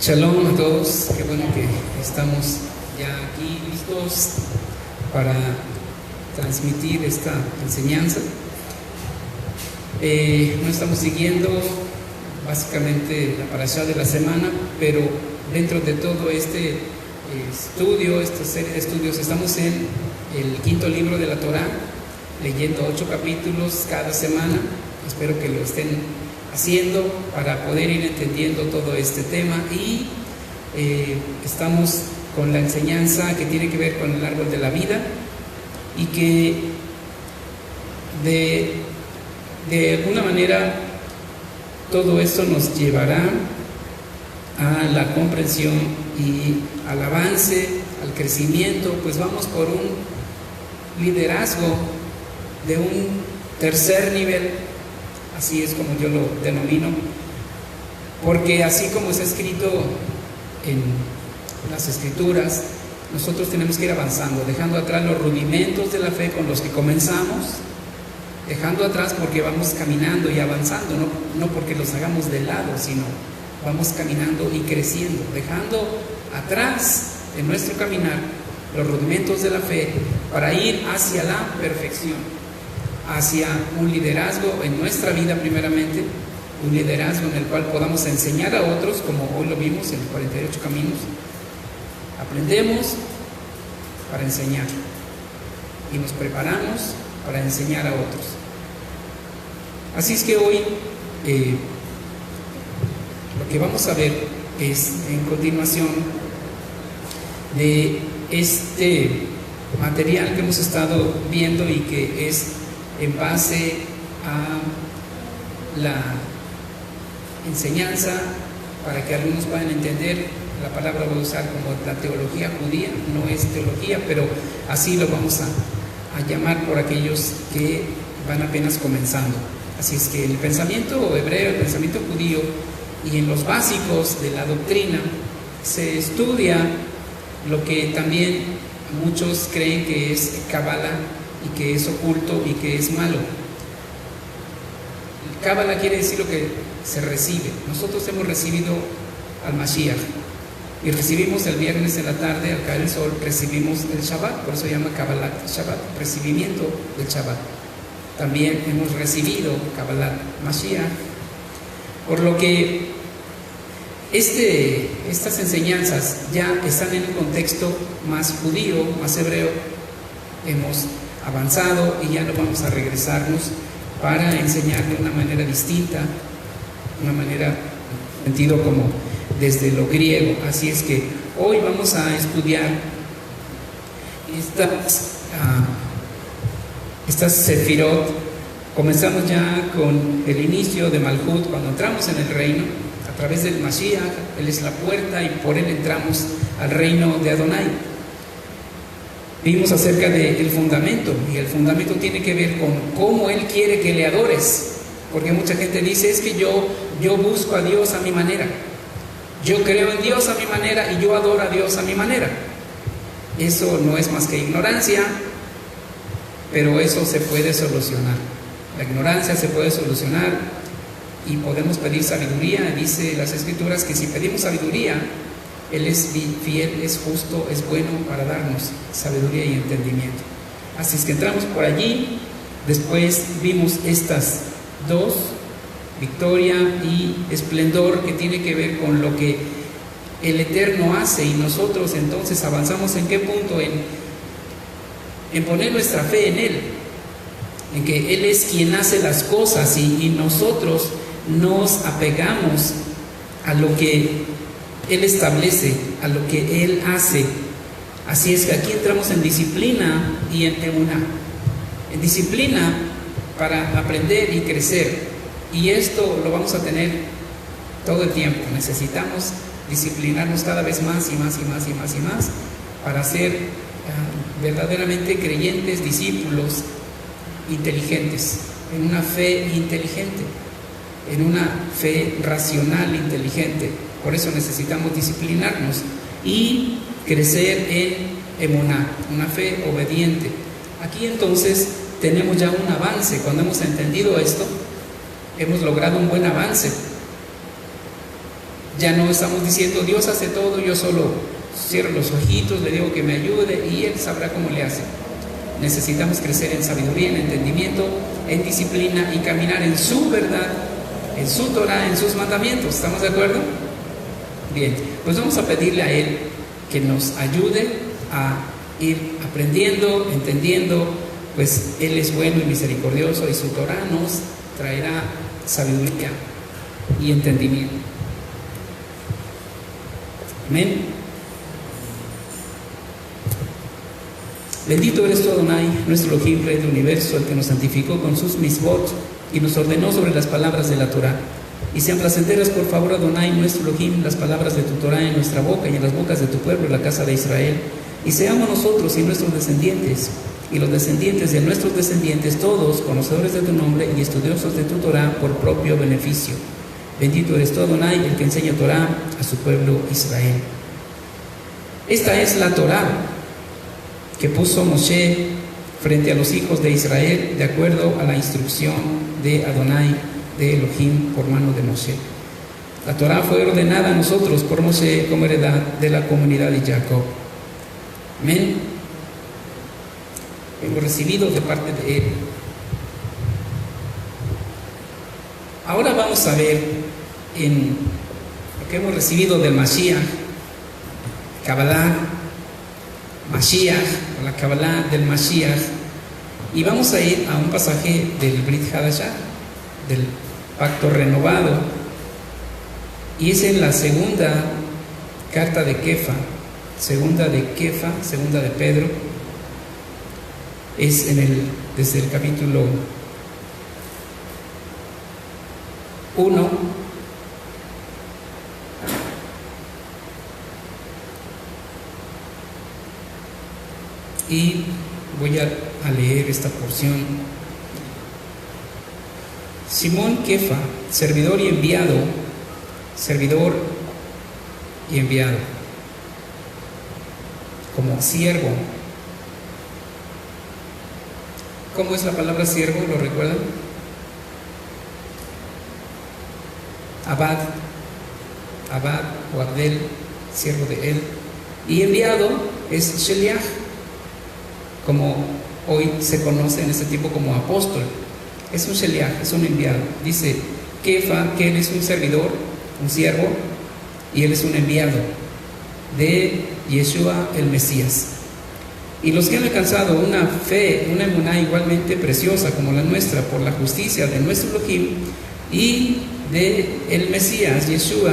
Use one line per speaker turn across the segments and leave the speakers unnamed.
Shalom a todos, qué bueno que estamos ya aquí listos para transmitir esta enseñanza. No estamos siguiendo básicamente la parashá de la semana, pero dentro de todo este estudio, esta serie de estudios, estamos en el quinto libro de la Torá, leyendo 8 capítulos cada semana. Espero que lo estén haciendo para poder ir entendiendo todo este tema, y estamos con la enseñanza que tiene que ver con el árbol de la vida, y que de alguna manera todo esto nos llevará a la comprensión y al avance, al crecimiento. Pues vamos por un liderazgo de un tercer nivel, así es como yo lo denomino, porque así como está escrito en las escrituras, nosotros tenemos que ir avanzando, dejando atrás los rudimentos de la fe con los que comenzamos, dejando atrás porque vamos caminando y avanzando, no porque los hagamos de lado, sino vamos caminando y creciendo, dejando atrás en nuestro caminar los rudimentos de la fe para ir hacia la perfección, hacia un liderazgo en nuestra vida primeramente, un liderazgo en el cual podamos enseñar a otros, como hoy lo vimos en los 48 caminos. Aprendemos para enseñar y nos preparamos para enseñar a otros. Así es que hoy lo que vamos a ver es, en continuación de este material que hemos estado viendo y que es en base a la enseñanza, para que algunos puedan entender, la palabra voy a usar como la teología judía, no es teología, pero así lo vamos a llamar por aquellos que van apenas comenzando. Así es que el pensamiento hebreo, el pensamiento judío, y en los básicos de la doctrina se estudia lo que también muchos creen que es Kabbalah, y que es oculto y que es malo. Kabbalah quiere decir lo que se recibe. Nosotros hemos recibido al Mashiach, y recibimos el viernes en la tarde, al caer el sol, recibimos el Shabbat, por eso se llama Kabbalah Shabbat, recibimiento del Shabbat. También hemos recibido Kabbalah Mashiach, por lo que estas enseñanzas ya están en un contexto más judío, más hebreo. Hemos avanzado y ya no vamos a regresarnos para enseñar de una manera distinta, una manera, sentido como desde lo griego. Así es que hoy vamos a estudiar estas sefirot. Comenzamos ya con el inicio de Malhut, cuando entramos en el reino a través del Mashiach. Él es la puerta y por él entramos al reino de Adonai. Vimos acerca del fundamento, y el fundamento tiene que ver con cómo Él quiere que le adores, porque mucha gente dice: es que yo busco a Dios a mi manera, yo creo en Dios a mi manera y yo adoro a Dios a mi manera. Eso no es más que ignorancia, pero eso se puede solucionar. La ignorancia se puede solucionar y podemos pedir sabiduría. Dice las Escrituras que si pedimos sabiduría, Él es fiel, es justo, es bueno para darnos sabiduría y entendimiento. Así es que entramos por allí. Después vimos estas dos, victoria y esplendor, que tiene que ver con lo que el Eterno hace, y nosotros entonces avanzamos en qué punto, en poner nuestra fe en Él, en que Él es quien hace las cosas, y nosotros nos apegamos a lo que Él establece, a lo que Él hace. Así es que aquí entramos en disciplina y en emuná. En disciplina para aprender y crecer, y esto lo vamos a tener todo el tiempo. Necesitamos disciplinarnos cada vez más y más y más y más y más para ser verdaderamente creyentes, discípulos inteligentes, en una fe inteligente, en una fe racional inteligente. Por eso necesitamos disciplinarnos y crecer en emuná, una fe obediente. Aquí entonces tenemos ya un avance. Cuando hemos entendido esto, hemos logrado un buen avance. Ya no estamos diciendo Dios hace todo, yo solo cierro los ojitos, le digo que me ayude y Él sabrá cómo le hace. Necesitamos crecer en sabiduría, en entendimiento, en disciplina y caminar en su verdad, en su Torah, en sus mandamientos. ¿Estamos de acuerdo? Bien, pues vamos a pedirle a Él que nos ayude a ir aprendiendo, entendiendo, pues Él es bueno y misericordioso y su Torah nos traerá sabiduría y entendimiento. Amén. Bendito eres tú, Adonai, nuestro Elohim, Rey del universo, el que nos santificó con sus misbot y nos ordenó sobre las palabras de la Torah. Y sean placenteras, por favor, Adonai, nuestro Elohim, las palabras de tu Torah en nuestra boca y en las bocas de tu pueblo, la casa de Israel. Y seamos nosotros y nuestros descendientes, y los descendientes de nuestros descendientes, todos conocedores de tu nombre y estudiosos de tu Torah por propio beneficio. Bendito eres tú, Adonai, el que enseña Torah a su pueblo Israel. Esta es la Torah que puso Moshe frente a los hijos de Israel, de acuerdo a la instrucción de Adonai, de Elohim, por mano de Moshe. La Torah fue ordenada a nosotros por Moshe como heredad de la comunidad de Jacob. Amén. Hemos recibido de parte de Él. Ahora vamos a ver en lo que hemos recibido del Mashiach, Kabbalah, Mashiach, o la Kabbalah del Mashiach, y vamos a ir a un pasaje del Brit Hadashah, del pacto renovado, y es en la segunda carta de Kefa, segunda de Pedro, es desde el capítulo 1, y voy a leer esta porción. Simón Kefa, servidor y enviado, como siervo. ¿Cómo es la palabra siervo? ¿Lo recuerdan? Abad o Abdel, siervo de él. Y enviado es Sheliach, como hoy se conoce en este tiempo como apóstol. Es un Sheliach, es un enviado. Dice Kefa que él es un servidor, un siervo, y él es un enviado de Yeshua el Mesías. Y los que han alcanzado una fe, una emuná igualmente preciosa como la nuestra, por la justicia de nuestro Elohim y de el Mesías, Yeshua,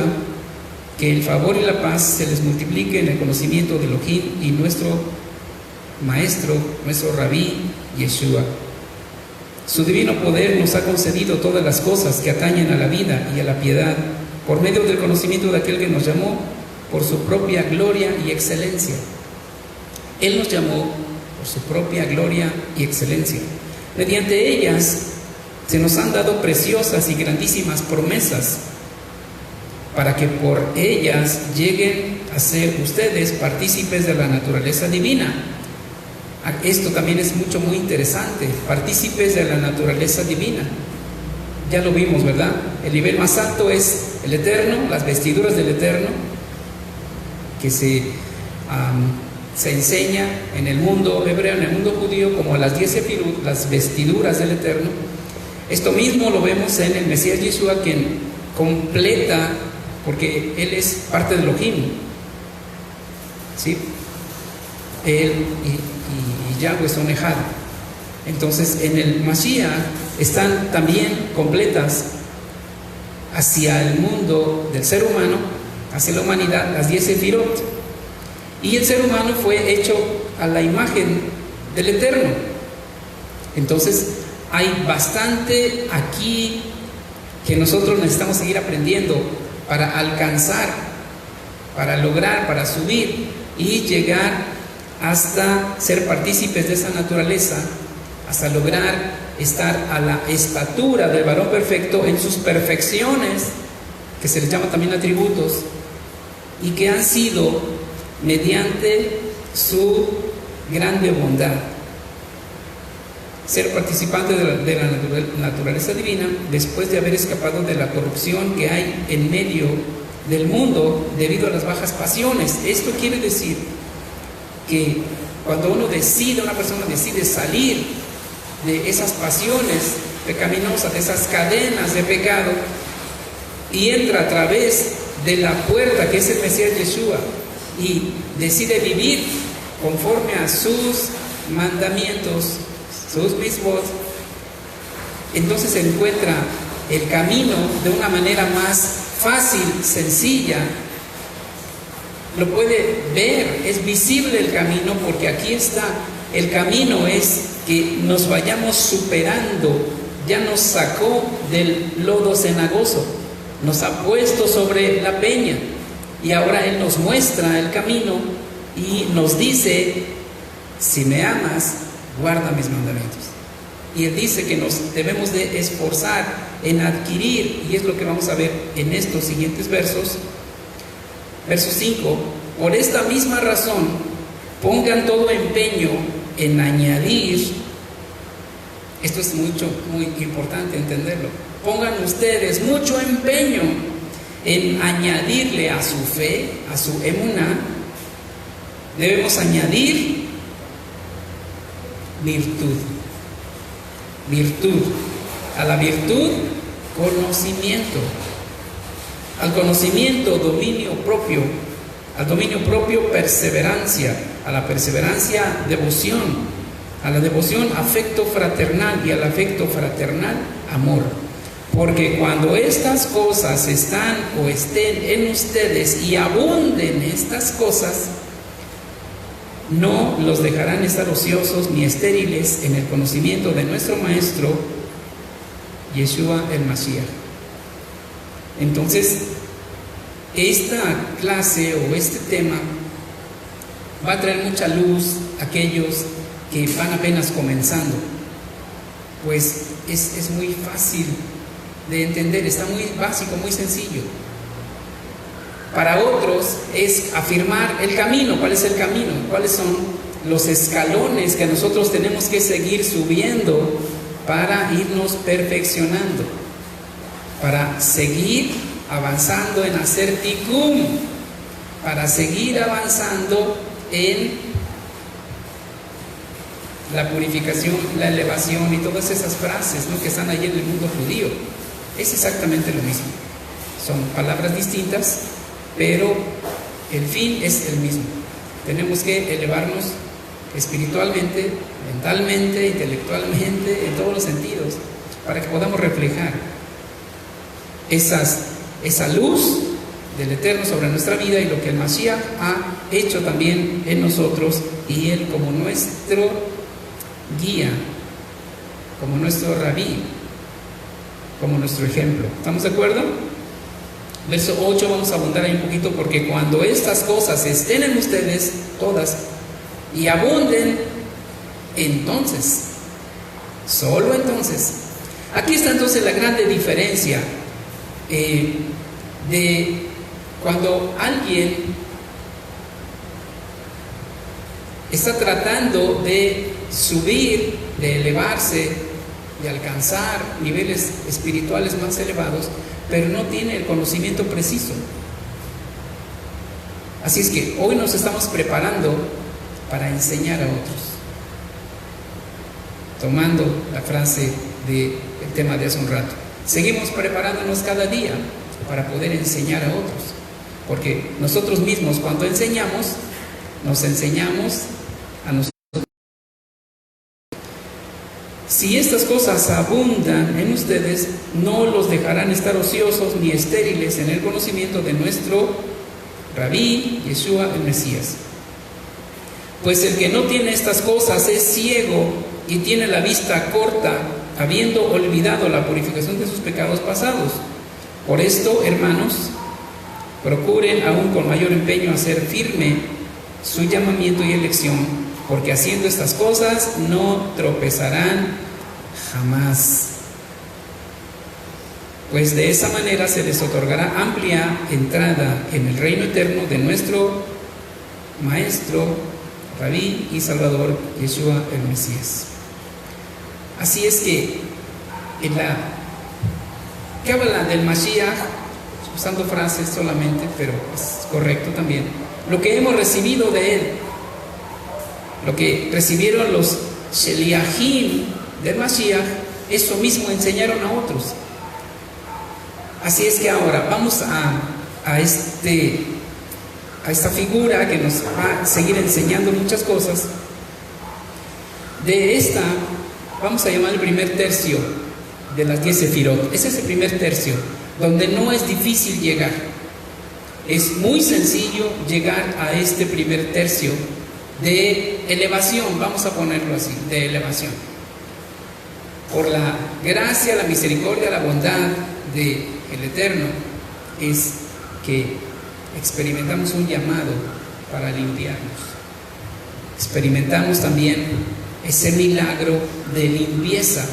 que el favor y la paz se les multiplique en el conocimiento de Elohim y nuestro Maestro, nuestro Rabí, Yeshua. Su divino poder nos ha concedido todas las cosas que atañen a la vida y a la piedad, por medio del conocimiento de aquel que nos llamó por su propia gloria y excelencia. Él nos llamó por su propia gloria y excelencia. Mediante ellas se nos han dado preciosas y grandísimas promesas, para que por ellas lleguen a ser ustedes partícipes de la naturaleza divina. Esto también es muy interesante, partícipes de la naturaleza divina. Ya lo vimos, ¿verdad? El nivel más alto es el Eterno, las vestiduras del Eterno, que se enseña en el mundo hebreo, en el mundo judío, como las 10 sefirot, las vestiduras del Eterno. Esto mismo lo vemos en el Mesías Yeshua, quien completa, porque Él es parte de Elohim, ¿sí? Él y Yahweh son Ejad. Entonces en el Mashiach están también completas hacia el mundo del ser humano, hacia la humanidad, las 10 sefirot. Y el ser humano fue hecho a la imagen del Eterno. Entonces hay bastante aquí que nosotros necesitamos seguir aprendiendo para alcanzar, para lograr, para subir y llegar hasta ser partícipes de esa naturaleza, hasta lograr estar a la estatura del varón perfecto en sus perfecciones, que se les llama también atributos, y que han sido mediante su grande bondad. Ser participante de la naturaleza divina después de haber escapado de la corrupción que hay en medio del mundo debido a las bajas pasiones. Esto quiere decir que cuando una persona decide salir de esas pasiones pecaminosas, de esas cadenas de pecado, y entra a través de la puerta que es el Mesías Yeshua y decide vivir conforme a sus mandamientos, sus mitzvot, entonces se encuentra el camino de una manera más fácil, sencilla. Lo puede ver, es visible el camino, porque aquí está. El camino es que nos vayamos superando. Ya nos sacó del lodo cenagoso, nos ha puesto sobre la peña, y ahora Él nos muestra el camino y nos dice: si me amas, guarda mis mandamientos. Y Él dice que nos debemos de esforzar en adquirir, y es lo que vamos a ver en estos siguientes versos. Verso 5: por esta misma razón, pongan todo empeño en añadir. Esto es muy importante entenderlo. Pongan ustedes mucho empeño en añadirle a su fe, a su emuná. Debemos añadir virtud. Virtud. A la virtud, conocimiento. Al conocimiento, dominio propio. Al dominio propio, perseverancia. A la perseverancia, devoción. A la devoción, afecto fraternal. Y al afecto fraternal, amor. Porque cuando estas cosas están o estén en ustedes y abunden estas cosas, no los dejarán estar ociosos ni estériles en el conocimiento de nuestro Maestro, Yeshua el Mashiach. Entonces, esta clase o este tema va a traer mucha luz a aquellos que van apenas comenzando, pues es muy fácil de entender, está muy básico, muy sencillo. Para otros es afirmar el camino. ¿Cuál es el camino? ¿Cuáles son los escalones que nosotros tenemos que seguir subiendo para irnos perfeccionando? Para seguir avanzando en hacer tikkun, para seguir avanzando en la purificación, la elevación y todas esas frases, ¿no?, que están allí en el mundo judío. Es exactamente lo mismo. Son palabras distintas, pero el fin es el mismo. Tenemos que elevarnos espiritualmente, mentalmente, intelectualmente, en todos los sentidos, para que podamos reflejar esa luz del Eterno sobre nuestra vida y lo que el Mashiach ha hecho también en nosotros, y Él como nuestro guía, como nuestro rabí, como nuestro ejemplo. ¿Estamos de acuerdo? Verso 8, vamos a abundar ahí un poquito, porque cuando estas cosas estén en ustedes, todas, y abunden, entonces, solo entonces. Aquí está entonces la grande diferencia de cuando alguien está tratando de subir, de elevarse, de alcanzar niveles espirituales más elevados, pero no tiene el conocimiento preciso. Así es que hoy nos estamos preparando para enseñar a otros, tomando la frase del tema de hace un rato. Seguimos preparándonos cada día para poder enseñar a otros, porque nosotros mismos, cuando enseñamos, nos enseñamos a nosotros. Si estas cosas abundan en ustedes, no los dejarán estar ociosos ni estériles en el conocimiento de nuestro Rabí, Yeshua el Mesías. Pues el que no tiene estas cosas es ciego y tiene la vista corta, habiendo olvidado la purificación de sus pecados pasados. Por esto, hermanos, procuren aún con mayor empeño hacer firme su llamamiento y elección, porque haciendo estas cosas no tropezarán jamás. Pues de esa manera se les otorgará amplia entrada en el reino eterno de nuestro Maestro, Rabí y Salvador, Yeshua el Mesías. Así es que en la Cábala del Mashiach usando frases solamente, pero es correcto también. Lo que hemos recibido de Él, lo que recibieron los Sheliahim del Mashiach, eso mismo enseñaron a otros. Así es que ahora vamos a esta figura que nos va a seguir enseñando muchas cosas. De esta vamos a llamar el primer tercio de las 10 sefirot. Ese es el primer tercio, donde no es difícil llegar. Es muy sencillo llegar a este primer tercio de elevación, vamos a ponerlo así, de elevación. Por la gracia, la misericordia, la bondad del Eterno, es que experimentamos un llamado para limpiarnos. Experimentamos también ese milagro de limpieza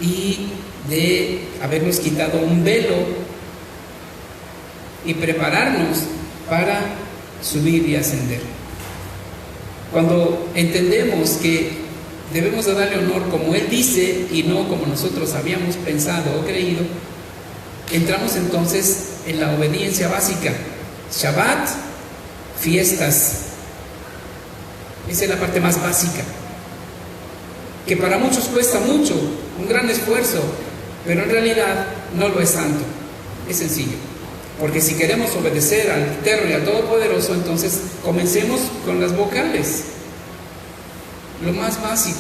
y de habernos quitado un velo y prepararnos para subir y ascender. Cuando entendemos que debemos de darle honor como Él dice y no como nosotros habíamos pensado o creído, entramos entonces en la obediencia básica. Shabbat, fiestas. Esa es la parte más básica, que para muchos cuesta mucho, un gran esfuerzo, pero en realidad no lo es tanto. Es sencillo, porque si queremos obedecer al Eterno y al Todopoderoso, entonces comencemos con las vocales, lo más básico.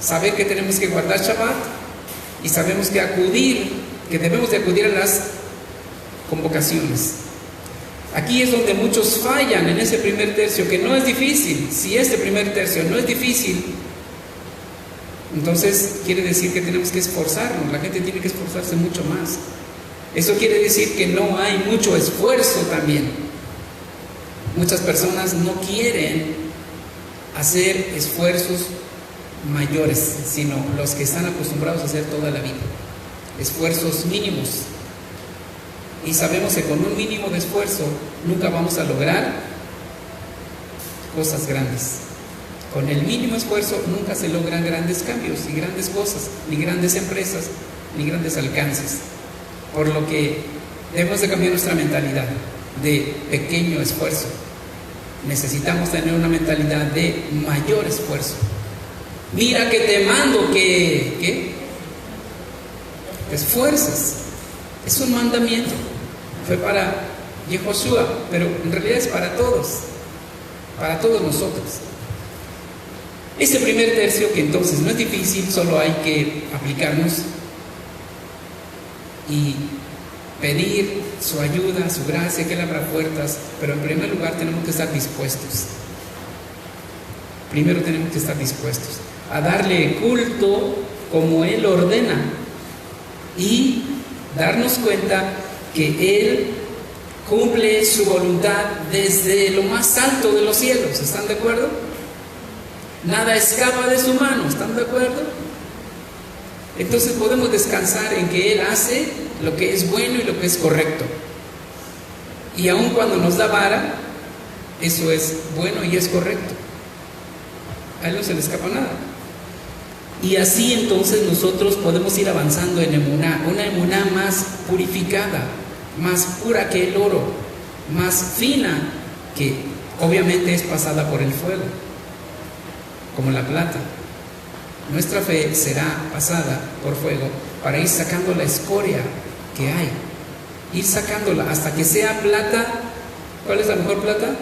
Saber que tenemos que guardar Shabbat y sabemos que debemos de acudir a las convocaciones. Aquí es donde muchos fallan en ese primer tercio, que no es difícil. Si este primer tercio no es difícil, entonces quiere decir que tenemos que esforzarnos. La gente tiene que esforzarse mucho más. Eso quiere decir que no hay mucho esfuerzo también. Muchas personas no quieren hacer esfuerzos mayores, sino los que están acostumbrados a hacer toda la vida. Esfuerzos mínimos. Y sabemos que con un mínimo de esfuerzo nunca vamos a lograr cosas grandes. Con el mínimo esfuerzo nunca se logran grandes cambios y grandes cosas, ni grandes empresas, ni grandes alcances. Por lo que debemos de cambiar nuestra mentalidad de pequeño esfuerzo. Necesitamos tener una mentalidad de mayor esfuerzo. Mira que te mando que te esfuerces. Es un mandamiento. Fue para Yehoshua, pero en realidad es para todos nosotros. Ese primer tercio, que entonces no es difícil, solo hay que aplicarnos y pedir su ayuda, su gracia, que Él abra puertas, pero en primer lugar tenemos que estar dispuestos. Primero tenemos que estar dispuestos a darle culto como Él ordena y darnos cuenta que Él cumple su voluntad desde lo más alto de los cielos. ¿Están de acuerdo? Nada escapa de su mano. ¿Están de acuerdo? Entonces podemos descansar en que Él hace lo que es bueno y lo que es correcto. Y aun cuando nos da vara, eso es bueno y es correcto. A Él no se le escapa nada. Y así entonces nosotros podemos ir avanzando en emuná, una emuná más purificada, más pura que el oro, más fina, que obviamente es pasada por el fuego, como la plata. Nuestra fe será pasada por fuego para ir sacando la escoria que hay, ir sacándola hasta que sea plata. ¿Cuál es la mejor plata?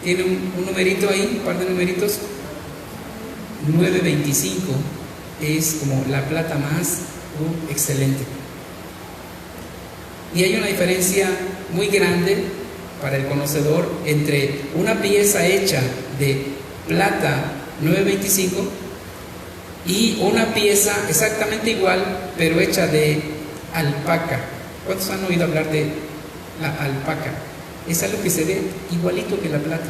Tiene un numerito ahí, un par de numeritos. 925 es como la plata más excelente. Y hay una diferencia muy grande para el conocedor entre una pieza hecha de plata 925 y una pieza exactamente igual pero hecha de alpaca. ¿Cuántos han oído hablar de la alpaca? Es algo que se ve igualito que la plata.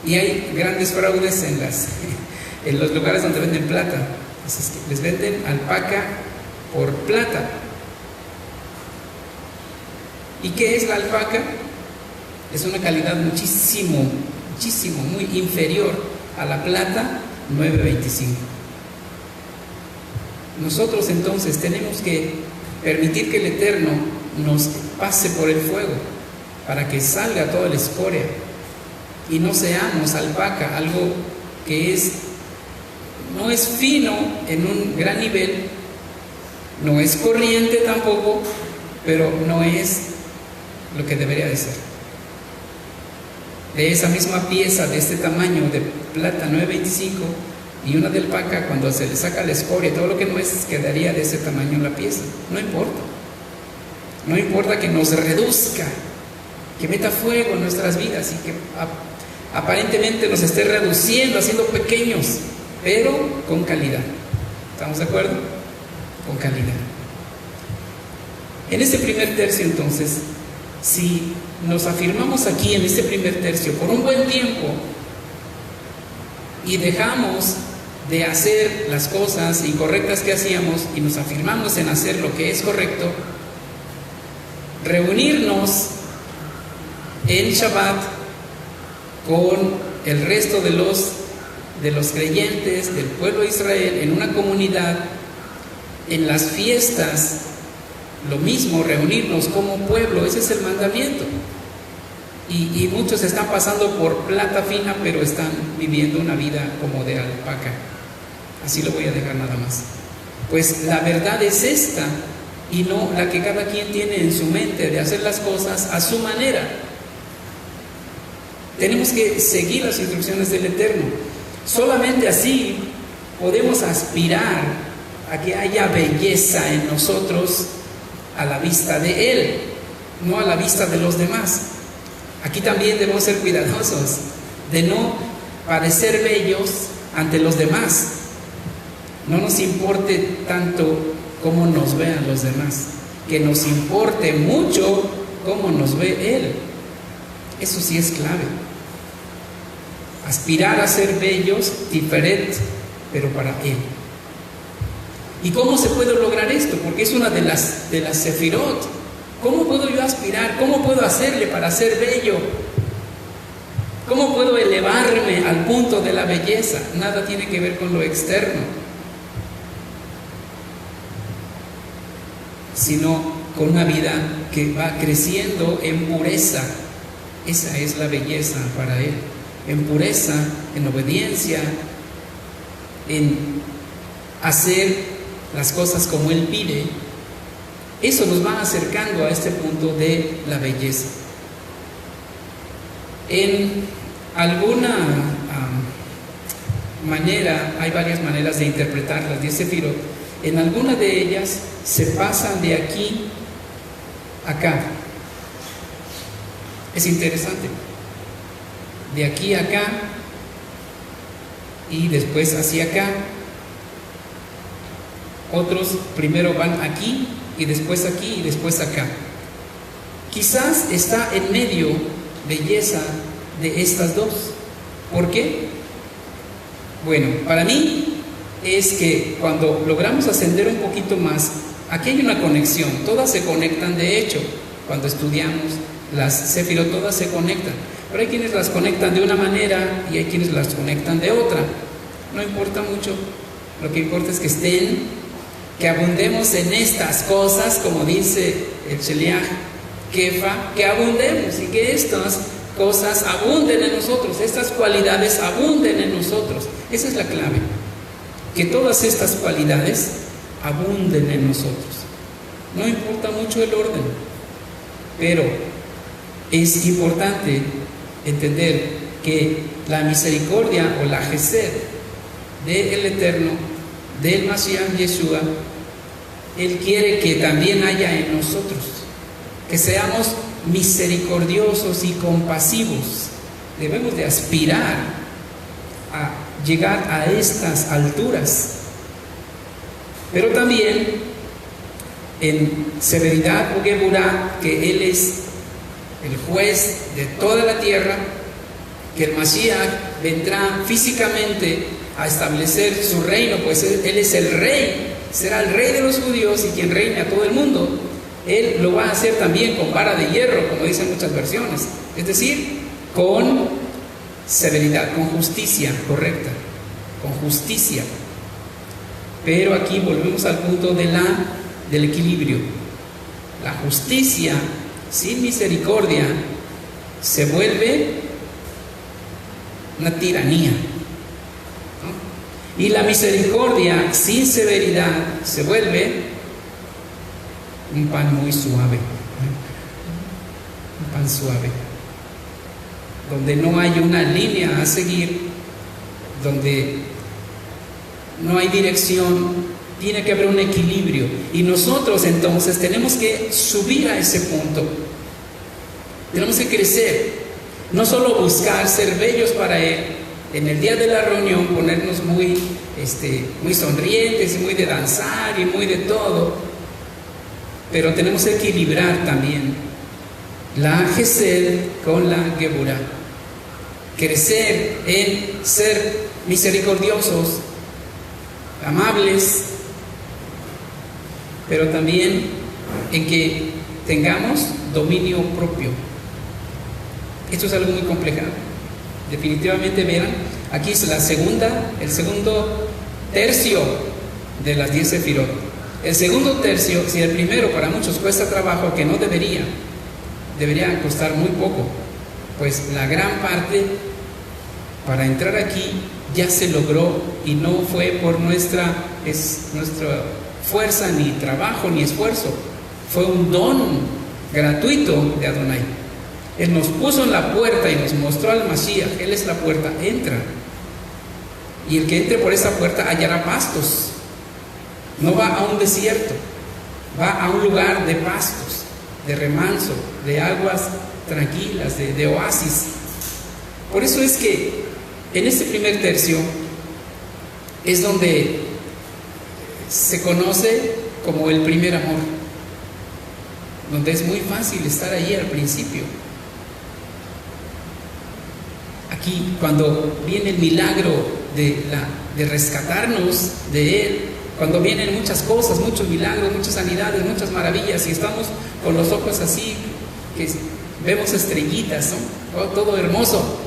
Y hay grandes fraudes en los lugares donde venden plata. Entonces, les venden alpaca por plata. ¿Y qué es la alpaca? Es una calidad muchísimo, muy inferior a la plata 925. Nosotros entonces tenemos que permitir que el Eterno nos pase por el fuego para que salga toda la escoria y no seamos alpaca, algo que no es fino en un gran nivel, no es corriente tampoco, pero no es lo que debería de ser. De esa misma pieza de este tamaño de plata 9.25 y una de alpaca, cuando se le saca la escoria, todo lo que no es, quedaría de ese tamaño la pieza. No importa. No importa que nos reduzca, que meta fuego en nuestras vidas y que aparentemente nos esté reduciendo, haciendo pequeños, pero con calidad. ¿Estamos de acuerdo? Con calidad. En este primer tercio, entonces, si nos afirmamos aquí en este primer tercio por un buen tiempo y dejamos de hacer las cosas incorrectas que hacíamos y nos afirmamos en hacer lo que es correcto, reunirnos en Shabbat con el resto de los creyentes del pueblo de Israel en una comunidad, en las fiestas, lo mismo, reunirnos como pueblo, ese es el mandamiento. Y muchos están pasando por plata fina, pero están viviendo una vida como de alpaca. Así lo voy a dejar nada más. Pues la verdad es esta, y no la que cada quien tiene en su mente de hacer las cosas a su manera. Tenemos que seguir las instrucciones del Eterno. Solamente así podemos aspirar a que haya belleza en nosotros a la vista de Él, no a la vista de los demás. Aquí también debemos ser cuidadosos de no parecer bellos ante los demás. No nos importe tanto cómo nos vean los demás, que nos importe mucho cómo nos ve Él. Eso sí es clave. Aspirar a ser bellos, diferentes, pero para Él. ¿Y cómo se puede lograr esto? Porque es una de las sefirot. ¿Cómo puedo yo aspirar? ¿Cómo puedo hacerle para ser bello? ¿Cómo puedo elevarme al punto de la belleza? Nada tiene que ver con lo externo, sino con una vida que va creciendo en pureza. Esa es la belleza para Él. En pureza, en obediencia, en hacer las cosas como Él pide. Eso nos va acercando a este punto de la belleza. En alguna manera, hay varias maneras de interpretar las 10 sefirot. En alguna de ellas se pasan de aquí a acá. Es interesante. De aquí a acá y después hacia acá. Otros primero van aquí y después aquí y después acá. Quizás está en medio belleza de estas dos. ¿Por qué? Bueno, para mí es que cuando logramos ascender un poquito más, aquí hay una conexión, todas se conectan. De hecho, cuando estudiamos las sefirot, todas se conectan, pero hay quienes las conectan de una manera y hay quienes las conectan de otra. No importa mucho, lo que importa es que estén, que abundemos en estas cosas, como dice el Sheliach Kefa, que abundemos y que estas cosas abunden en nosotros, estas cualidades abunden en nosotros. Esa es la clave, que todas estas cualidades abunden en nosotros. No importa mucho el orden, pero es importante entender que la misericordia o la Gesed del Eterno, del Mashiach Yeshua, Él quiere que también haya en nosotros, que seamos misericordiosos y compasivos. Debemos de aspirar a llegar a estas alturas, pero también en severidad o geburá, que Él es el juez de toda la tierra, que el Mashiach vendrá físicamente a establecer su reino, pues Él es el rey, será el rey de los judíos y quien reine a todo el mundo. Él lo va a hacer también con vara de hierro, como dicen muchas versiones, es decir, con severidad, con justicia correcta, con justicia. Pero aquí volvemos al punto del equilibrio. La justicia sin misericordia se vuelve una tiranía, ¿no? Y la misericordia sin severidad se vuelve un pan muy suave, un pan suave, donde no hay una línea a seguir, donde no hay dirección. Tiene que haber un equilibrio, y nosotros entonces tenemos que subir a ese punto. Tenemos que crecer, no solo buscar ser bellos para Él, en el día de la reunión ponernos muy sonrientes y muy de danzar y muy de todo, pero tenemos que equilibrar también la Gesed con la Geburah. Crecer en ser misericordiosos, amables, pero también en que tengamos dominio propio. Esto es algo muy complicado. Definitivamente, verán, aquí es el segundo tercio de las 10 sefirot. El segundo tercio, si el primero para muchos cuesta trabajo, que no debería costar muy poco, pues la gran parte para entrar aquí ya se logró, y no fue por nuestra fuerza, ni trabajo, ni esfuerzo. Fue un don gratuito de Adonai. Él nos puso en la puerta y nos mostró al Mashiach. Él es la puerta, entra. Y el que entre por esa puerta hallará pastos. No va a un desierto, va a un lugar de pastos, de remanso, de aguas tranquilas, de oasis. Por eso es que en este primer tercio es donde se conoce como el primer amor, donde es muy fácil estar ahí al principio. Aquí, cuando viene el milagro de rescatarnos de Él, cuando vienen muchas cosas, muchos milagros, muchas sanidades, muchas maravillas, y estamos con los ojos así, que vemos estrellitas, ¿no? Todo hermoso,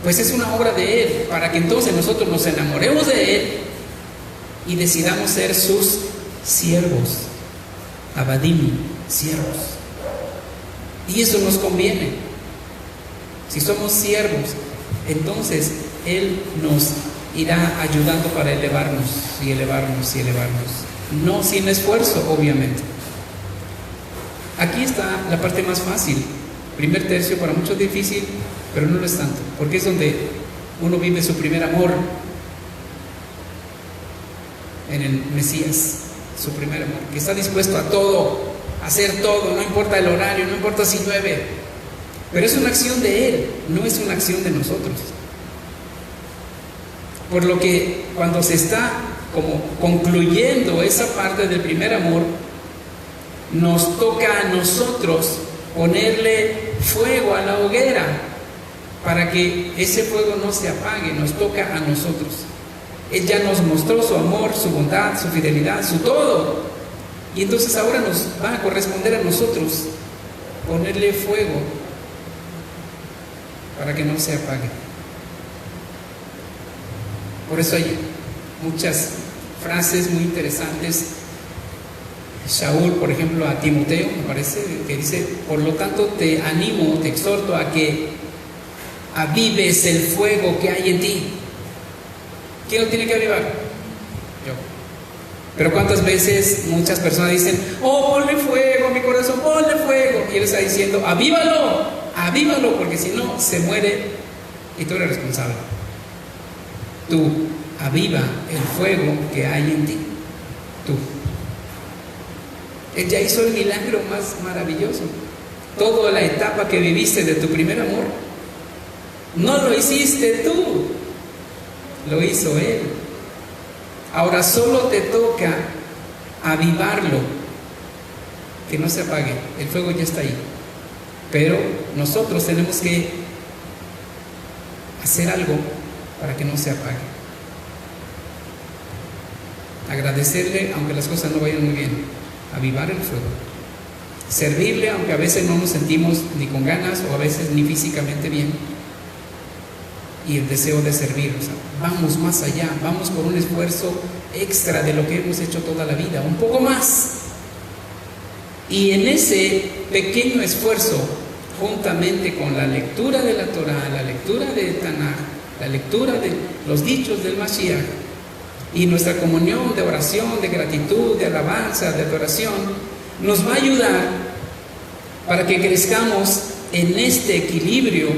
pues es una obra de Él, para que entonces nosotros nos enamoremos de Él y decidamos ser sus siervos, abadim, siervos. Y eso nos conviene. Si somos siervos, entonces Él nos irá ayudando para elevarnos y elevarnos y elevarnos. No sin esfuerzo, obviamente. Aquí está la parte más fácil. Primer tercio para muchos es difícil, pero no lo es tanto, porque es donde uno vive su primer amor en el Mesías, su primer amor, que está dispuesto a todo, a hacer todo, no importa el horario, no importa si llueve, pero es una acción de Él, no es una acción de nosotros. Por lo que cuando se está como concluyendo esa parte del primer amor, nos toca a nosotros ponerle fuego a la hoguera para que ese fuego no se apague. Nos toca a nosotros. Él ya nos mostró su amor, su bondad, su fidelidad, su todo, y entonces ahora nos va a corresponder a nosotros ponerle fuego para que no se apague. Por eso hay muchas frases muy interesantes. Shaul, por ejemplo, a Timoteo, me parece, que dice: por lo tanto te animo, te exhorto a que avives el fuego que hay en ti. ¿Quién lo tiene que avivar? Yo. Pero cuántas veces muchas personas dicen: oh, ponle fuego a mi corazón, ponle fuego, y él está diciendo: avívalo, avívalo, porque si no se muere y tú eres responsable. Tú aviva el fuego que hay en ti. Tú. Él ya hizo el milagro más maravilloso. Toda la etapa que viviste de tu primer amor, no lo hiciste tú, lo hizo Él. Ahora solo te toca avivarlo, que no se apague. El fuego ya está ahí, pero nosotros tenemos que hacer algo para que no se apague. Agradecerle aunque las cosas no vayan muy bien. Avivar el fuego. Servirle aunque a veces no nos sentimos ni con ganas, o a veces ni físicamente bien. Y el deseo de servir, o sea, vamos más allá, vamos por un esfuerzo extra de lo que hemos hecho toda la vida, un poco más. Y en ese pequeño esfuerzo, juntamente con la lectura de la Torah, la lectura de Tanaj, la lectura de los dichos del Mashiach, y nuestra comunión de oración, de gratitud, de alabanza, de adoración, nos va a ayudar para que crezcamos en este equilibrio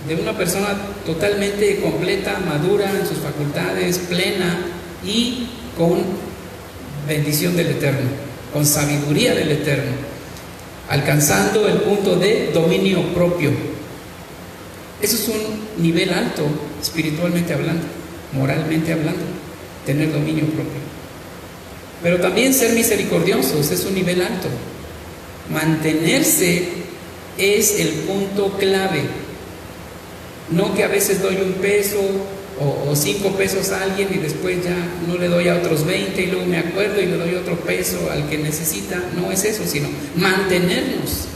de una persona totalmente completa, madura en sus facultades, plena y con bendición del Eterno, con sabiduría del Eterno, alcanzando el punto de dominio propio. Eso es un nivel alto, espiritualmente hablando, moralmente hablando, tener dominio propio. Pero también ser misericordiosos es un nivel alto. Mantenerse es el punto clave. No que a veces doy un peso o 5 pesos a alguien y después ya no le doy a otros 20 y luego me acuerdo y le doy otro peso al que necesita. No es eso, sino mantenernos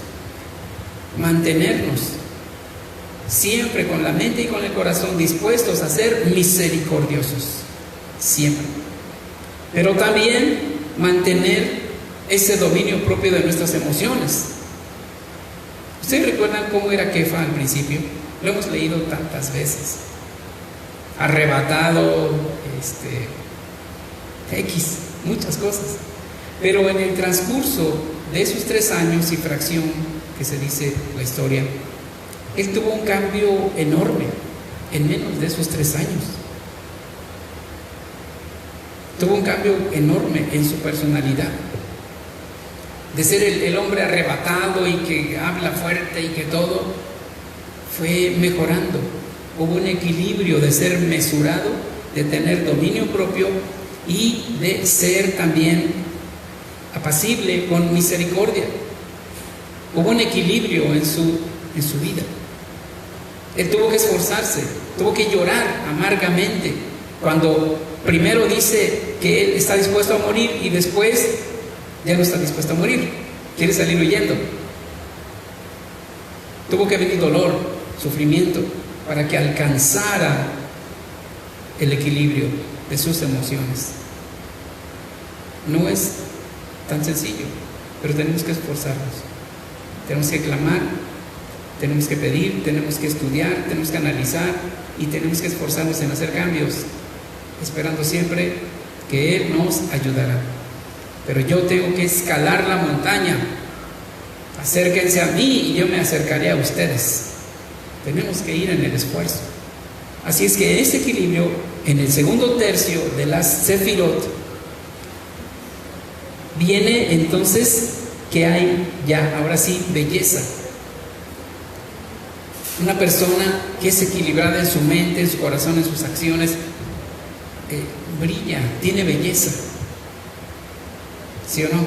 siempre con la mente y con el corazón dispuestos a ser misericordiosos, siempre. Pero también mantener ese dominio propio de nuestras emociones. ¿Ustedes recuerdan cómo era Kefa al principio? Lo hemos leído tantas veces. Arrebatado, muchas cosas. Pero en el transcurso de esos 3 años y fracción que se dice la historia, él tuvo un cambio enorme en menos de esos 3 años. Tuvo un cambio enorme en su personalidad. De ser el hombre arrebatado y que habla fuerte y que todo, fue mejorando. Hubo un equilibrio de ser mesurado, de tener dominio propio y de ser también apacible con misericordia. Hubo un equilibrio en su vida. Él tuvo que esforzarse, tuvo que llorar amargamente cuando primero dice que él está dispuesto a morir y después ya no está dispuesto a morir, quiere salir huyendo. Tuvo que venir dolor, sufrimiento, para que alcanzara el equilibrio de sus emociones. No es tan sencillo, pero tenemos que esforzarnos, tenemos que clamar, tenemos que pedir, tenemos que estudiar, tenemos que analizar y tenemos que esforzarnos en hacer cambios, esperando siempre que Él nos ayudará. Pero yo tengo que escalar la montaña. Acérquense a mí y yo me acercaré a ustedes. Tenemos que ir en el esfuerzo. Así es que ese equilibrio en el segundo tercio de las Sefirot viene entonces que hay ya, ahora sí, belleza. Una persona que es equilibrada en su mente, en su corazón, en sus acciones, brilla, tiene belleza. ¿Sí o no?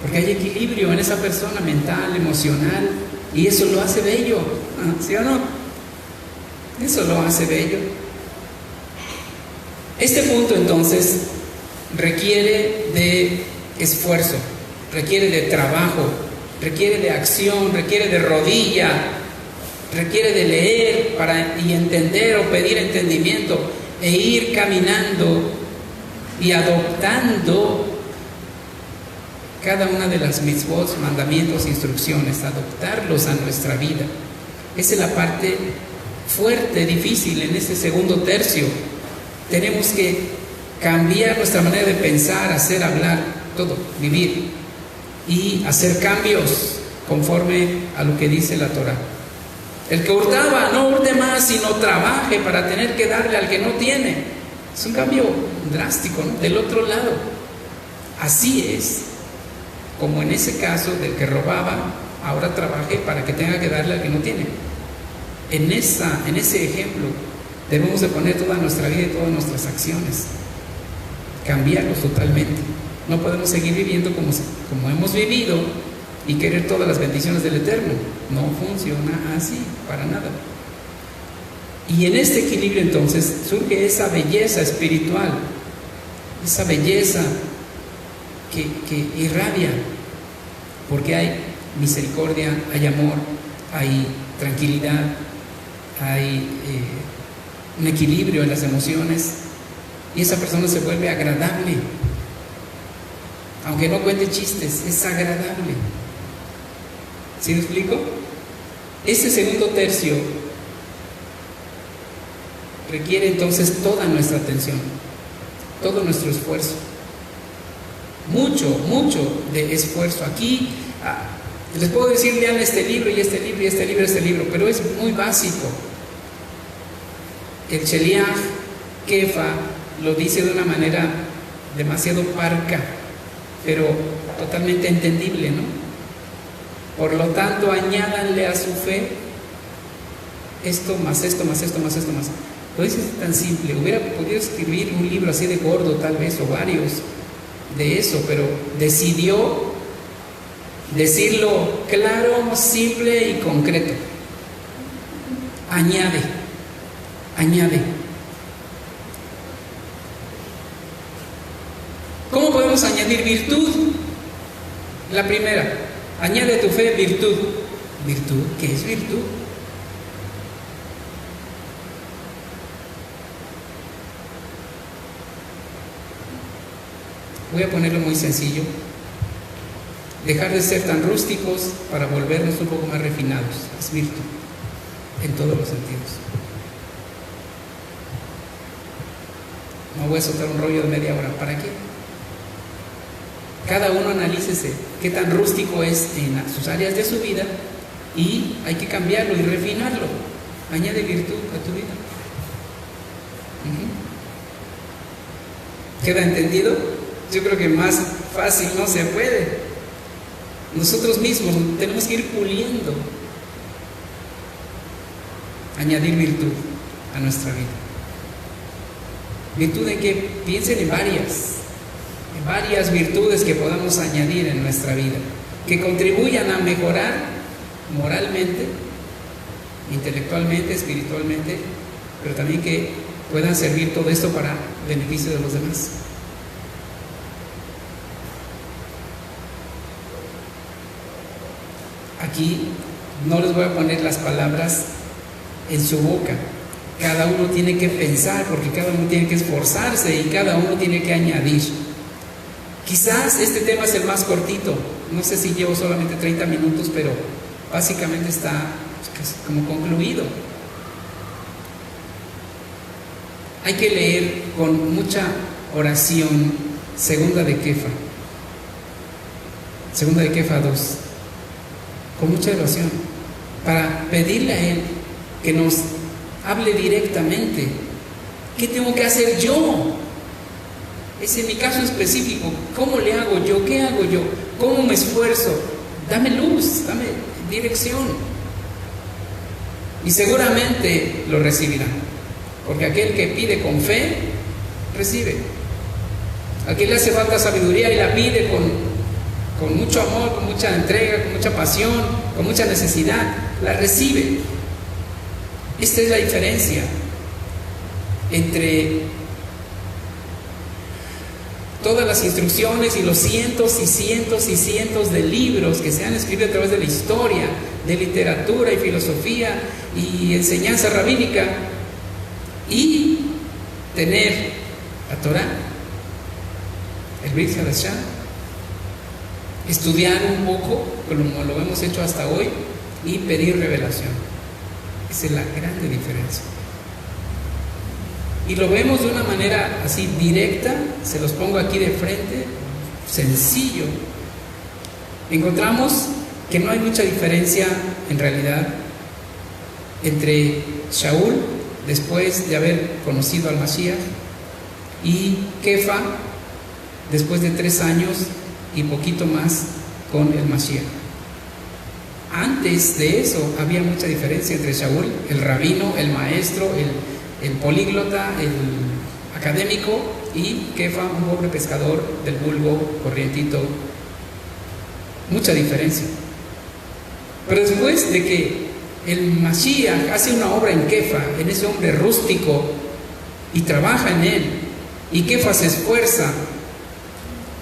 Porque hay equilibrio en esa persona mental, emocional, y eso lo hace bello. ¿Sí o no? Eso lo hace bello. Este punto entonces requiere de esfuerzo, requiere de trabajo, requiere de acción, requiere de rodilla, requiere de leer y entender o pedir entendimiento e ir caminando y adoptando cada una de las mitzvot, mandamientos, instrucciones, adoptarlos a nuestra vida. Esa es la parte fuerte, difícil en este segundo tercio. Tenemos que cambiar nuestra manera de pensar, hacer, hablar, todo, vivir y hacer cambios conforme a lo que dice la Torah. El que hurtaba, no hurte más, sino trabaje para tener que darle al que no tiene. Es un cambio drástico, ¿no? Del otro lado. Así es, como en ese caso del que robaba, ahora trabaje para que tenga que darle al que no tiene. En ese ejemplo debemos de poner toda nuestra vida y todas nuestras acciones, cambiarlos totalmente. No podemos seguir viviendo como hemos vivido y querer todas las bendiciones del Eterno. No funciona así, para nada. Y en este equilibrio entonces surge esa belleza espiritual, esa belleza que irradia, porque hay misericordia, hay amor, hay tranquilidad, hay un equilibrio en las emociones y esa persona se vuelve agradable. Aunque no cuente chistes, es agradable. ¿Sí me explico? Este segundo tercio requiere entonces toda nuestra atención, todo nuestro esfuerzo. Mucho de esfuerzo. Aquí les puedo decir, lean este libro y este libro y este libro y este libro, pero es muy básico. El Sheliach Kefa lo dice de una manera demasiado parca, pero totalmente entendible, ¿no? Por lo tanto, añádanle a su fe esto, más esto, más esto, más esto, más. Lo dice tan simple. Hubiera podido escribir un libro así de gordo, tal vez, o varios de eso, pero decidió decirlo claro, simple y concreto. Añade. ¿Cómo podemos añadir virtud? La primera, añade a tu fe virtud. ¿Virtud? ¿Qué es virtud? Voy a ponerlo muy sencillo. Dejar de ser tan rústicos para volvernos un poco más refinados. Es virtud, en todos los sentidos. No voy a soltar un rollo de media hora. ¿Para qué? Cada uno analícese qué tan rústico es en sus áreas de su vida y hay que cambiarlo y refinarlo. Añade virtud a tu vida. ¿Queda entendido? Yo creo que más fácil no se puede. Nosotros mismos tenemos que ir puliendo. Añadir virtud a nuestra vida. ¿Virtud en qué? Piensen en varias virtudes que podamos añadir en nuestra vida, que contribuyan a mejorar moralmente, intelectualmente, espiritualmente, pero también que puedan servir todo esto para beneficio de los demás. Aquí no les voy a poner las palabras en su boca. Cada uno tiene que pensar, porque cada uno tiene que esforzarse y cada uno tiene que añadir. Quizás este tema es el más cortito. No sé si llevo solamente 30 minutos, pero básicamente está como concluido. Hay que leer con mucha oración Segunda de Kefa 2, con mucha oración, para pedirle a Él que nos hable directamente. ¿Qué tengo que hacer yo? Es en mi caso específico. ¿Cómo le hago yo? ¿Qué hago yo? ¿Cómo me esfuerzo? Dame luz, dame dirección. Y seguramente lo recibirán. Porque aquel que pide con fe, recibe. Aquel le hace falta sabiduría y la pide con mucho amor, con mucha entrega, con mucha pasión, con mucha necesidad, la recibe. Esta es la diferencia entre todas las instrucciones y los cientos y cientos y cientos de libros que se han escrito a través de la historia, de literatura y filosofía y enseñanza rabínica, y tener la Torah, el Brit Hadashah, estudiar un poco, como lo hemos hecho hasta hoy, y pedir revelación. Esa es la grande diferencia. Y lo vemos de una manera así directa, se los pongo aquí de frente, sencillo. Encontramos que no hay mucha diferencia en realidad entre Shaul, después de haber conocido al Mashiach, y Kefa, después de 3 años y poquito más con el Mashiach. Antes de eso había mucha diferencia entre Shaul, el rabino, el maestro, el políglota, el académico, y Kefa, un pobre pescador del vulgo, corrientito. Mucha diferencia. Pero después de que el Mashiach hace una obra en Kefa, en ese hombre rústico, y trabaja en él, y Kefa se esfuerza,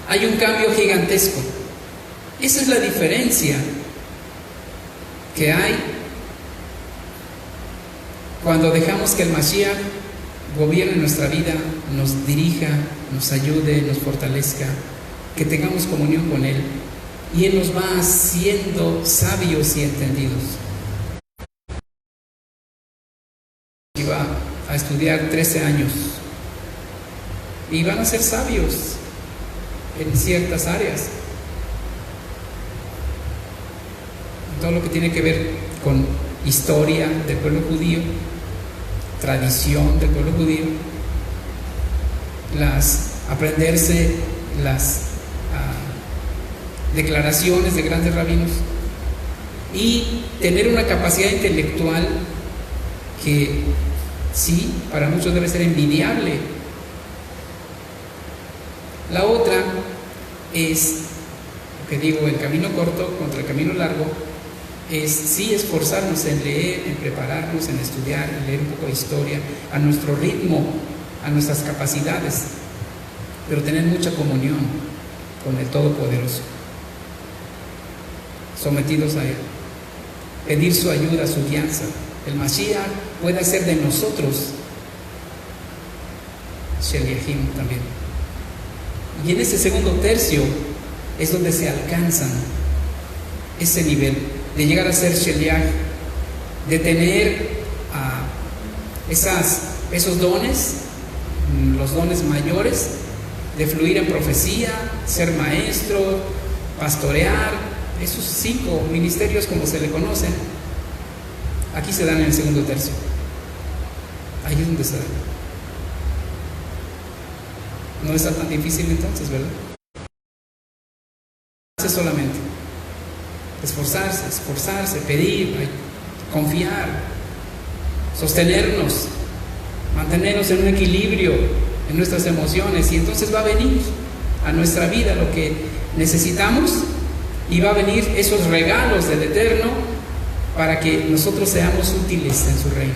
hay un cambio gigantesco. Esa es la diferencia que hay cuando dejamos que el Mashiach gobierne nuestra vida nos dirija, nos ayude, nos fortalezca, que tengamos comunión con Él y Él nos va haciendo sabios y entendidos. Iba a estudiar 13 años y van a ser sabios en ciertas áreas. Todo lo que tiene que ver con historia del pueblo judío, tradición del pueblo judío, aprenderse las declaraciones de grandes rabinos y tener una capacidad intelectual que sí, para muchos debe ser envidiable. La otra es, lo que digo, el camino corto contra el camino largo, es sí esforzarnos en leer, en prepararnos, en estudiar, en leer un poco de historia, a nuestro ritmo, a nuestras capacidades, pero tener mucha comunión con el Todopoderoso, sometidos a Él, pedir su ayuda, su guianza. El Mashiach puede hacer de nosotros Sheliahim también. Y en ese segundo tercio es donde se alcanzan ese nivel de llegar a ser Sheliach, de tener esos dones, los dones mayores, de fluir en profecía, ser maestro, pastorear, esos 5 ministerios como se le conocen, aquí se dan en el segundo tercio. Ahí es donde se dan. No está tan difícil entonces, ¿verdad? Solamente esforzarse, pedir, confiar, sostenernos, mantenernos en un equilibrio en nuestras emociones, y entonces va a venir a nuestra vida lo que necesitamos y va a venir esos regalos del Eterno para que nosotros seamos útiles en su reino,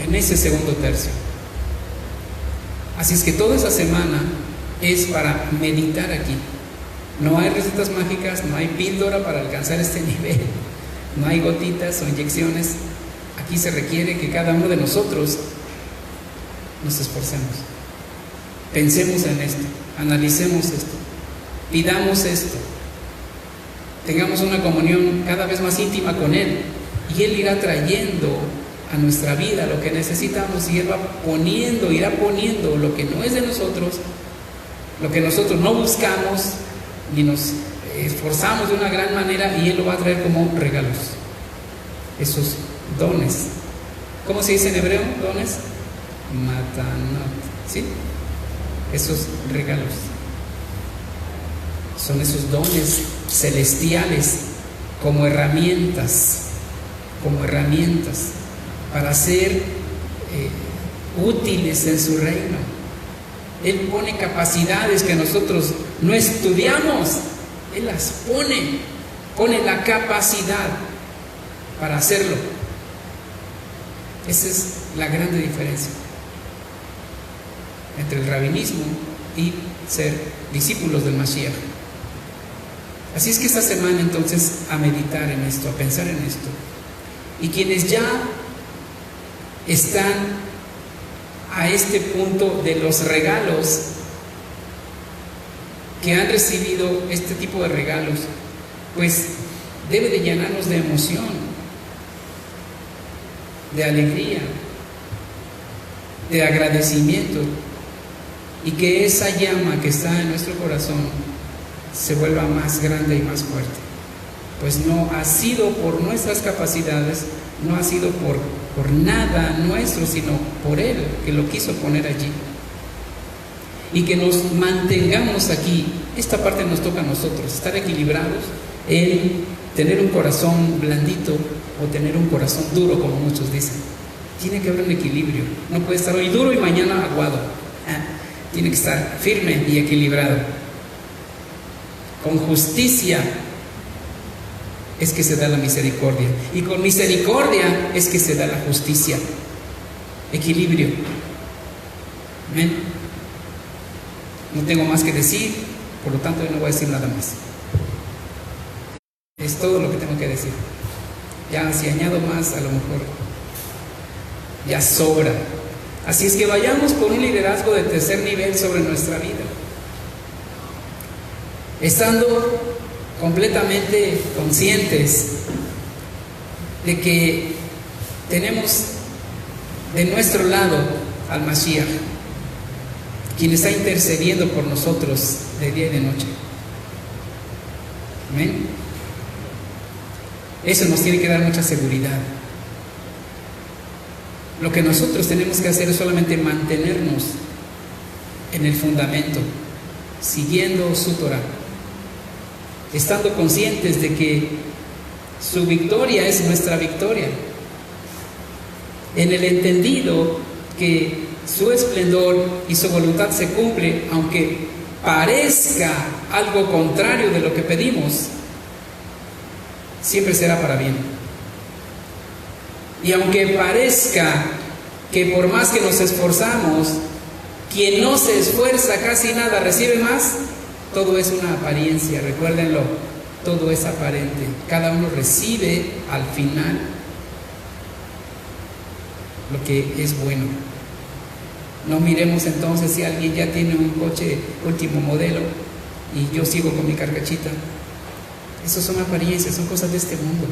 en ese segundo tercio. Así es que toda esa semana es para meditar aquí. No hay recetas mágicas, no hay píldora para alcanzar este nivel, no hay gotitas o inyecciones. Aquí se requiere que cada uno de nosotros nos esforcemos, pensemos en esto, analicemos esto, pidamos esto, tengamos una comunión cada vez más íntima con Él, y Él irá trayendo a nuestra vida lo que necesitamos, y Él irá poniendo lo que no es de nosotros, lo que nosotros no buscamos ni nos esforzamos de una gran manera, y Él lo va a traer como regalos, esos dones. ¿Cómo se dice en hebreo? Dones, matanot, ¿sí? Esos regalos son esos dones celestiales como herramientas para ser útiles en su reino. Él pone capacidades que nosotros no estudiamos, Él las pone la capacidad para hacerlo. Esa es la grande diferencia entre el rabinismo y ser discípulos del Mashiach. Así es que esta semana entonces a meditar en esto, a pensar en esto. Y quienes ya están a este punto de los regalos, que han recibido este tipo de regalos, pues debe de llenarnos de emoción, de alegría, de agradecimiento, y que esa llama que está en nuestro corazón se vuelva más grande y más fuerte, pues no ha sido por nuestras capacidades, no ha sido por nada nuestro, sino por Él, que lo quiso poner allí. Y que nos mantengamos aquí. Esta parte nos toca a nosotros, estar equilibrados, el tener un corazón blandito o tener un corazón duro, como muchos dicen. Tiene que haber un equilibrio. No puede estar hoy duro y mañana aguado. Tiene que estar firme y equilibrado. Con justicia es que se da la misericordia, y con misericordia es que se da la justicia. Equilibrio. Amén. No tengo más que decir, por lo tanto yo no voy a decir nada más. Es todo lo que tengo que decir. Ya si añado más, a lo mejor ya sobra. Así es que vayamos por un liderazgo de tercer nivel sobre nuestra vida, estando completamente conscientes de que tenemos de nuestro lado al Mashiach, quien está intercediendo por nosotros de día y de noche. Amén. Eso nos tiene que dar mucha seguridad. Lo que nosotros tenemos que hacer es solamente mantenernos en el fundamento, siguiendo su Torah, estando conscientes de que su victoria es nuestra victoria, en el entendido que su esplendor y su voluntad se cumple, aunque parezca algo contrario de lo que pedimos, siempre será para bien. Y aunque parezca que por más que nos esforzamos, quien no se esfuerza casi nada recibe más, todo es una apariencia, recuérdenlo, todo es aparente. Cada uno recibe al final lo que es bueno. No miremos entonces si alguien ya tiene un coche último modelo y yo sigo con mi carcachita. Esas son apariencias, son cosas de este mundo.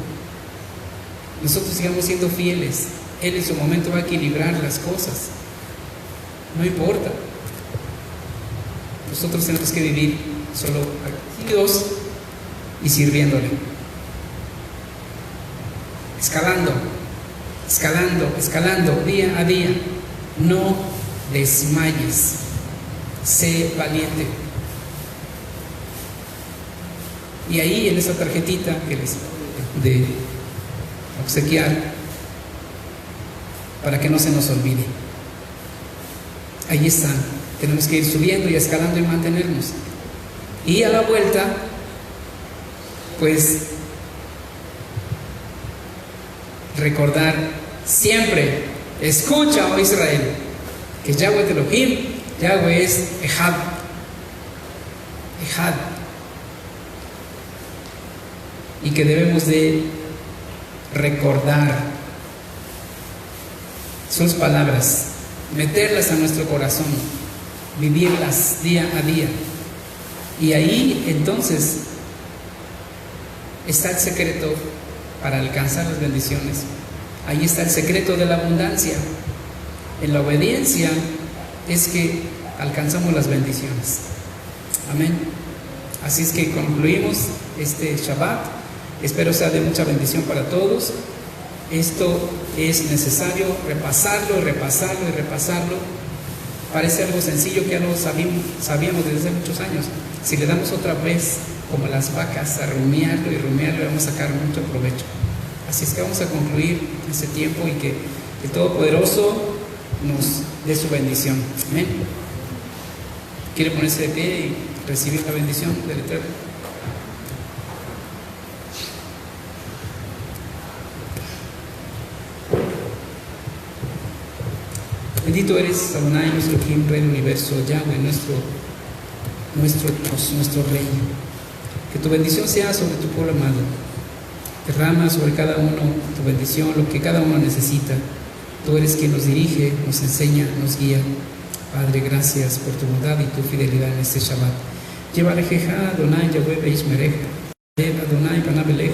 Nosotros sigamos siendo fieles. Él en su momento va a equilibrar las cosas. No importa. Nosotros tenemos que vivir solo agradecidos y sirviéndole. Escalando, escalando, escalando, día a día. No desmayes. Sé valiente. Y ahí en esa tarjetita que les de obsequiar, para que no se nos olvide, ahí está. Tenemos que ir subiendo y escalando y mantenernos. Y a la vuelta, pues, recordar siempre, escucha, oh Israel, que Yahweh es Elohim, Yahweh es Ejad. Ejad. Y que debemos de recordar sus palabras, meterlas a nuestro corazón, vivirlas día a día. Y ahí entonces está el secreto para alcanzar las bendiciones. Ahí está el secreto de la abundancia. En la obediencia es que alcanzamos las bendiciones. Amén. Así es que concluimos este Shabbat. Espero sea de mucha bendición para todos. Esto es necesario repasarlo, repasarlo y repasarlo. Parece algo sencillo que ya lo sabíamos desde hace muchos años. Si le damos otra vez, como las vacas, a rumiarlo y rumiarlo, vamos a sacar mucho provecho. Así es que vamos a concluir este tiempo y que el Todopoderoso nos dé su bendición. Amén. ¿Quiere ponerse de pie y recibir la bendición del Eterno? Bendito eres, Adonai, nuestro Elohim, Rey del universo, Yahweh, nuestro Dios, nuestro Rey. Que tu bendición sea sobre tu pueblo amado. Derrama sobre cada uno tu bendición, lo que cada uno necesita. Tú eres quien nos dirige, nos enseña, nos guía. Padre, gracias por tu bondad y tu fidelidad en este Shabbat. Lleva lejeja, Adonai, Yahweh, Beish Mereja. Adonai, Panabeleja.